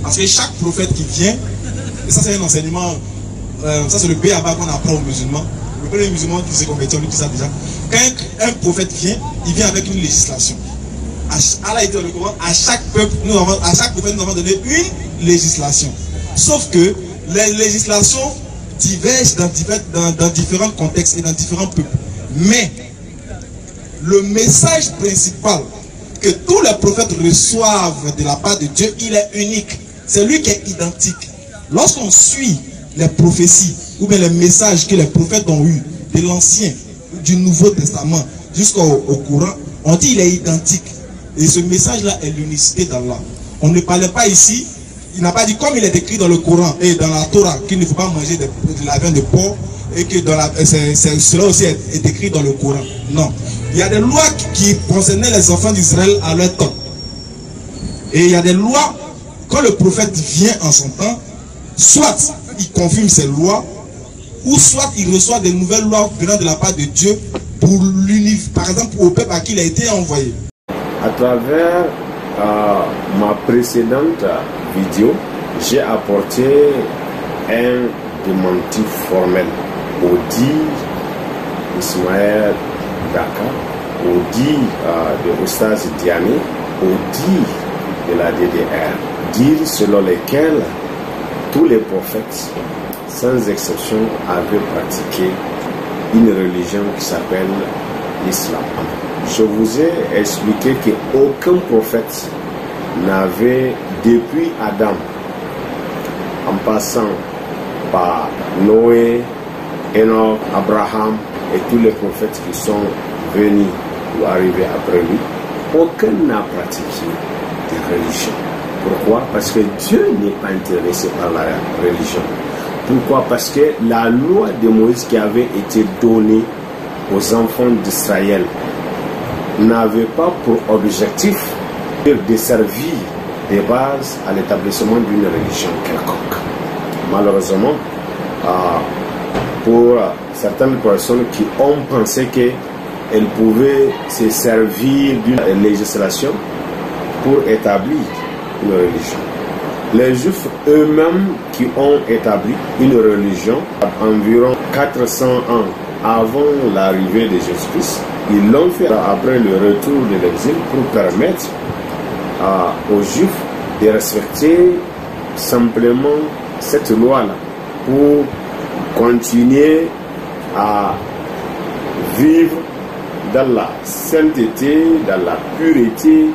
Parce que chaque prophète qui vient, et ça c'est un enseignement, ça c'est le B.A.B.A. qu'on apprend aux musulmans. Le premier musulman qui s'est converti, on lui dit ça déjà. Quand un prophète vient, il vient avec une législation. Allah dit dans le Coran, à chaque peuple, à chaque prophète, nous avons donné une législation. Sauf que les législations divergent dans différents contextes et dans différents peuples. Mais le message principal que tous les prophètes reçoivent de la part de Dieu, il est unique. C'est lui qui est identique. Lorsqu'on suit les prophéties ou bien les messages que les prophètes ont eus de l'Ancien, du Nouveau Testament jusqu'au Coran, on dit qu'il est identique. Et ce message-là est l'unicité d'Allah. On ne parlait pas ici, il n'a pas dit comme il est écrit dans le Coran et dans la Torah qu'il ne faut pas manger de la viande de porc et que cela aussi est écrit dans le Coran. Non. Il y a des lois qui concernaient les enfants d'Israël à leur temps. Et il y a des lois, quand le prophète vient en son temps, soit il confirme ces lois, ou soit il reçoit des nouvelles lois venant de la part de Dieu pour par exemple au peuple à qui il a été envoyé. À travers ma précédente vidéo, j'ai apporté un démenti formel au dit Ismaël Daka, au dit de Oustaz Diané, au dit de la DDR, dire selon lesquels tous les prophètes, sans exception, avaient pratiqué une religion qui s'appelle l'islam. Je vous ai expliqué qu'aucun prophète n'avait, depuis Adam, en passant par Noé, Enoch, Abraham et tous les prophètes qui sont venus ou arrivés après lui, aucun n'a pratiqué de religion. Pourquoi? Parce que Dieu n'est pas intéressé par la religion. Pourquoi? Parce que la loi de Moïse qui avait été donnée aux enfants d'Israël n'avait pas pour objectif de servir de base à l'établissement d'une religion quelconque. Malheureusement, pour certaines personnes qui ont pensé qu'elles pouvaient se servir d'une législation pour établir une religion. Les Juifs eux-mêmes qui ont établi une religion environ 400 ans avant l'arrivée de Jésus-Christ, ils l'ont fait après le retour de l'exil pour permettre aux Juifs de respecter simplement cette loi-là pour continuer à vivre dans la sainteté, dans la pureté,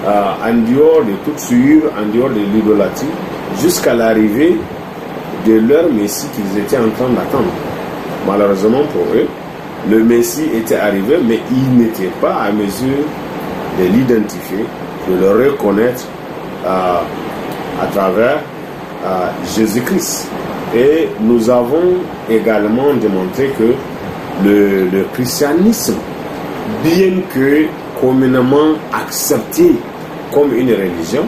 en dehors de toute souillure, en dehors de l'idolâtrie, jusqu'à l'arrivée de leur Messie qu'ils étaient en train d'attendre. Malheureusement pour eux, le Messie était arrivé, mais il n'était pas à mesure de l'identifier, de le reconnaître à travers Jésus-Christ. Et nous avons également démontré que le christianisme, bien que communément accepté comme une religion,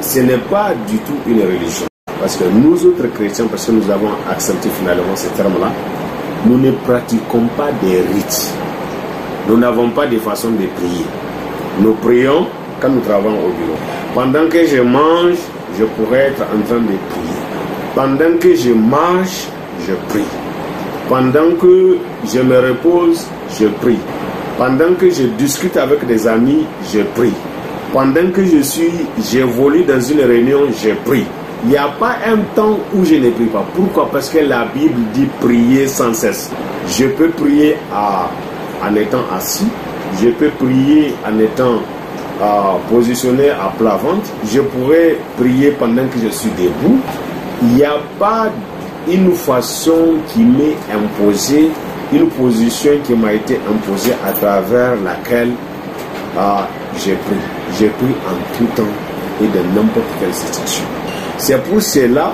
ce n'est pas du tout une religion. Parce que nous autres chrétiens, parce que nous avons accepté finalement ce terme-là, nous ne pratiquons pas des rites. Nous n'avons pas de façon de prier. Nous prions quand nous travaillons au bureau. Pendant que je mange, je pourrais être en train de prier. Pendant que je marche, je prie. Pendant que je me repose, je prie. Pendant que je discute avec des amis, je prie. Pendant que j'évolue dans une réunion, je prie. Il n'y a pas un temps où je ne prie pas. Pourquoi? Parce que la Bible dit prier sans cesse. Je peux prier en étant assis. Je peux prier en étant positionné à plat ventre. Je pourrais prier pendant que je suis debout. Il n'y a pas une façon qui m'est imposée, une position qui m'a été imposée à travers laquelle je prie. Je prie en tout temps et dans n'importe quelle situation. C'est pour cela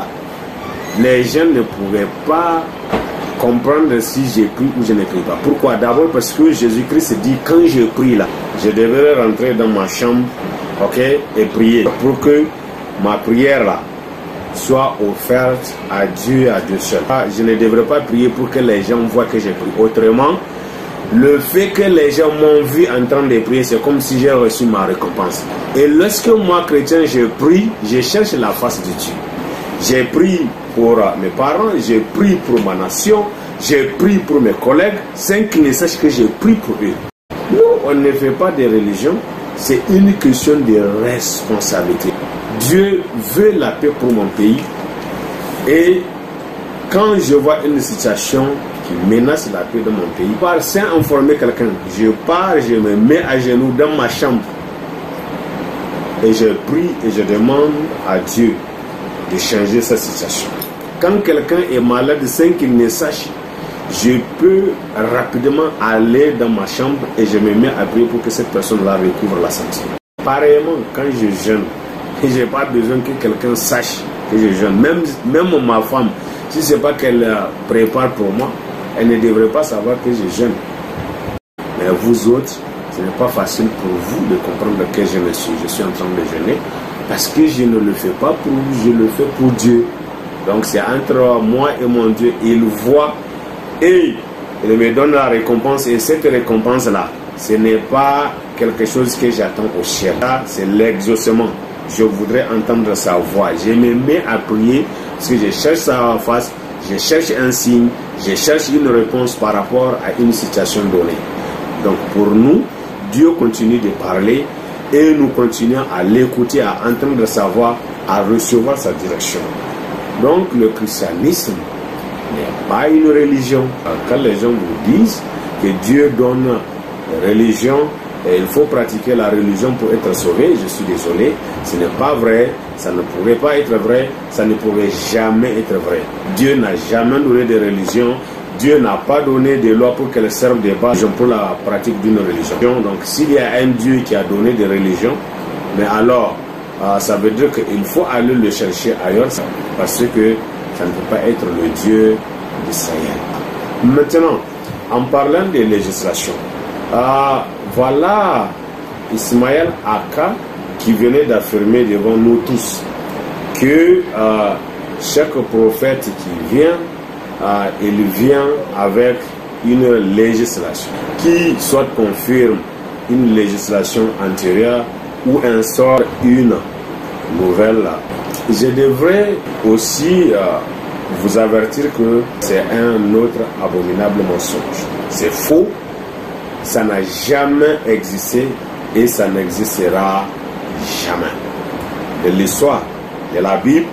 que les gens ne pourraient pas comprendre si je prie ou je ne prie pas. Pourquoi? D'abord parce que Jésus-Christ dit quand je prie là, je devrais rentrer dans ma chambre, et prier pour que ma prière là soit offerte à Dieu seul. Je ne devrais pas prier pour que les gens voient que je prie. Autrement, Le fait que les gens m'ont vu en train de prier, c'est comme si j'ai reçu ma récompense. Et lorsque moi, chrétien, je prie, je cherche la face de Dieu. J'ai prié pour mes parents, j'ai prié pour ma nation, j'ai prié pour mes collègues, sans qu'ils ne sachent que j'ai prié pour eux. Nous, on ne fait pas de religion, c'est une question de responsabilité. Dieu veut la paix pour mon pays. Et quand je vois une situation qui menace la paix de mon pays, sans informer quelqu'un, je pars, je me mets à genoux dans ma chambre et je prie et je demande à Dieu de changer sa situation. Quand quelqu'un est malade sans qu'il ne sache, je peux rapidement aller dans ma chambre et je me mets à prier pour que cette personne-là recouvre la santé. Pareillement, quand je jeûne, je n'ai pas besoin que quelqu'un sache que je jeûne. Même ma femme, si ce n'est pas qu'elle prépare pour moi, elle ne devrait pas savoir que je jeûne. Mais vous autres, ce n'est pas facile pour vous de comprendre que je suis en train de jeûner, parce que je ne le fais pas pour vous, je le fais pour Dieu. Donc c'est entre moi et mon Dieu. Il voit et il me donne la récompense. Et cette récompense-là, ce n'est pas quelque chose que j'attends au ciel. Là, c'est l'exaucement. Je voudrais entendre sa voix. Je me mets à prier parce que je cherche sa face, je cherche un signe, je cherche une réponse par rapport à une situation donnée. Donc pour nous, Dieu continue de parler et nous continuons à l'écouter, à entendre sa voix, à recevoir sa direction. Donc le christianisme n'est pas une religion. Quand les gens vous disent que Dieu donne religion et il faut pratiquer la religion pour être sauvé, je suis désolé, ce n'est pas vrai, ça ne pourrait pas être vrai, ça ne pourrait jamais être vrai. Dieu n'a jamais donné de religion, Dieu n'a pas donné de loi pour qu'elle serve de base pour la pratique d'une religion. Donc s'il y a un Dieu qui a donné des religions, mais alors ça veut dire qu'il faut aller le chercher ailleurs, parce que ça ne peut pas être le Dieu d'Israël. Maintenant, en parlant de législation, voilà Ismaël Aka qui venait d'affirmer devant nous tous que chaque prophète qui vient, il vient avec une législation qui soit confirme une législation antérieure ou instaure une nouvelle. Je devrais aussi vous avertir que c'est un autre abominable mensonge. C'est faux, ça n'a jamais existé et ça n'existera jamais. De l'histoire de la Bible,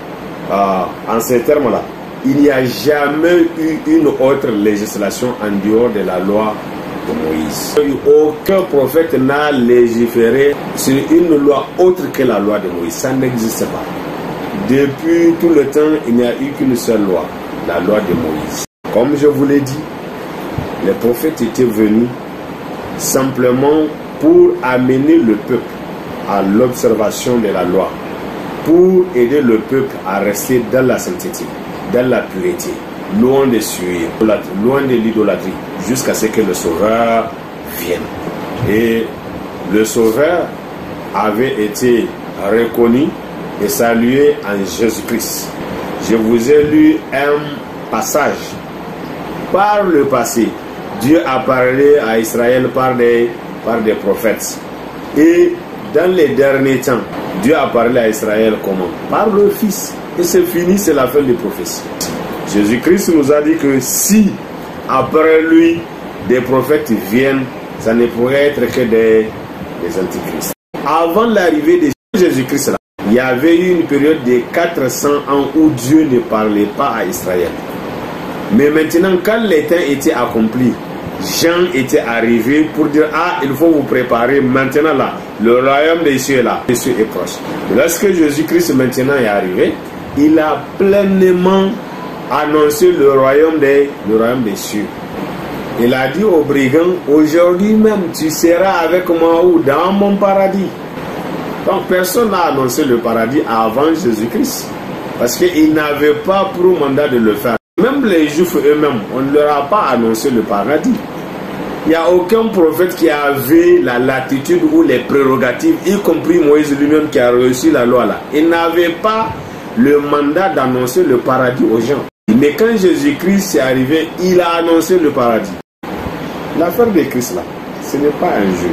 en ces termes-là, il n'y a jamais eu une autre législation en dehors de la loi de Moïse. Aucun prophète n'a légiféré sur une loi autre que la loi de Moïse. Ça n'existe pas. Depuis tout le temps, il n'y a eu qu'une seule loi, la loi de Moïse. Comme je vous l'ai dit, les prophètes étaient venus simplement pour amener le peuple à l'observation de la loi, pour aider le peuple à rester dans la sainteté, dans la pureté, loin de suivre, loin de l'idolâtrie, jusqu'à ce que le Sauveur vienne. Et le Sauveur avait été reconnu et salué en Jésus-Christ. Je vous ai lu un passage. Par le passé, Dieu a parlé à Israël par des prophètes. Et dans les derniers temps, Dieu a parlé à Israël comment? Par le Fils. Et c'est fini, c'est la fin des prophéties. Jésus-Christ nous a dit que si après lui des prophètes viennent, ça ne pourrait être que des antichrists. Avant l'arrivée de Jésus-Christ, il y avait eu une période de 400 ans où Dieu ne parlait pas à Israël. Mais maintenant, quand les temps étaient accomplis, Jean était arrivé pour dire: ah, il faut vous préparer maintenant là, le royaume des cieux est là, les cieux est proche. Lorsque Jésus-Christ maintenant est arrivé, il a pleinement annoncé le royaume des cieux. Il a dit aux brigands: aujourd'hui même tu seras avec moi où? Dans mon paradis. Donc personne n'a annoncé le paradis avant Jésus-Christ, parce qu'il n'avait pas pour mandat de le faire. Même les Juifs eux-mêmes, on ne leur a pas annoncé le paradis. Il n'y a aucun prophète qui avait la latitude ou les prérogatives, y compris Moïse lui-même qui a reçu la loi là. Il n'avait pas le mandat d'annoncer le paradis aux gens. Mais quand Jésus-Christ est arrivé, il a annoncé le paradis. L'affaire de Christ là, ce n'est pas un jeu.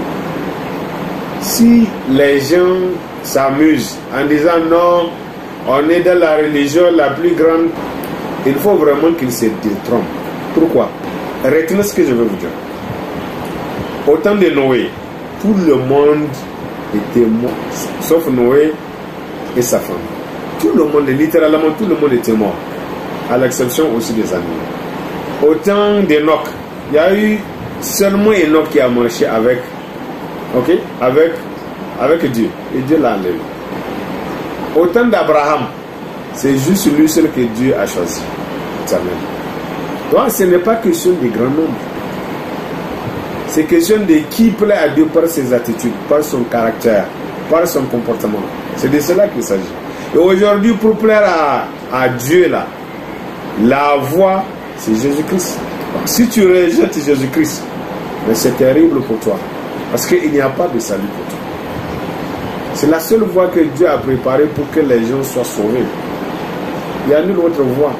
Si les gens s'amusent en disant non, on est dans la religion la plus grande, il faut vraiment qu'ils se détrompent. Pourquoi? Retenez ce que je veux vous dire. Au temps de Noé, tout le monde était mort, sauf Noé et sa femme. Tout le monde, littéralement tout le monde était mort, à l'exception aussi des animaux. Au temps d'Enoch, il y a eu seulement Enoch qui a marché avec Dieu, et Dieu l'a enlevé. Au temps d'Abraham, c'est juste lui seul que Dieu a choisi. Donc ce n'est pas question de grand nombre. C'est question de qui plaît à Dieu par ses attitudes, par son caractère, par son comportement. C'est de cela qu'il s'agit. Et aujourd'hui, pour plaire à Dieu, là, la voie, c'est Jésus-Christ. Si tu rejettes Jésus-Christ, c'est terrible pour toi. Parce qu'il n'y a pas de salut pour toi. C'est la seule voie que Dieu a préparée pour que les gens soient sauvés. Il n'y a nulle autre voie.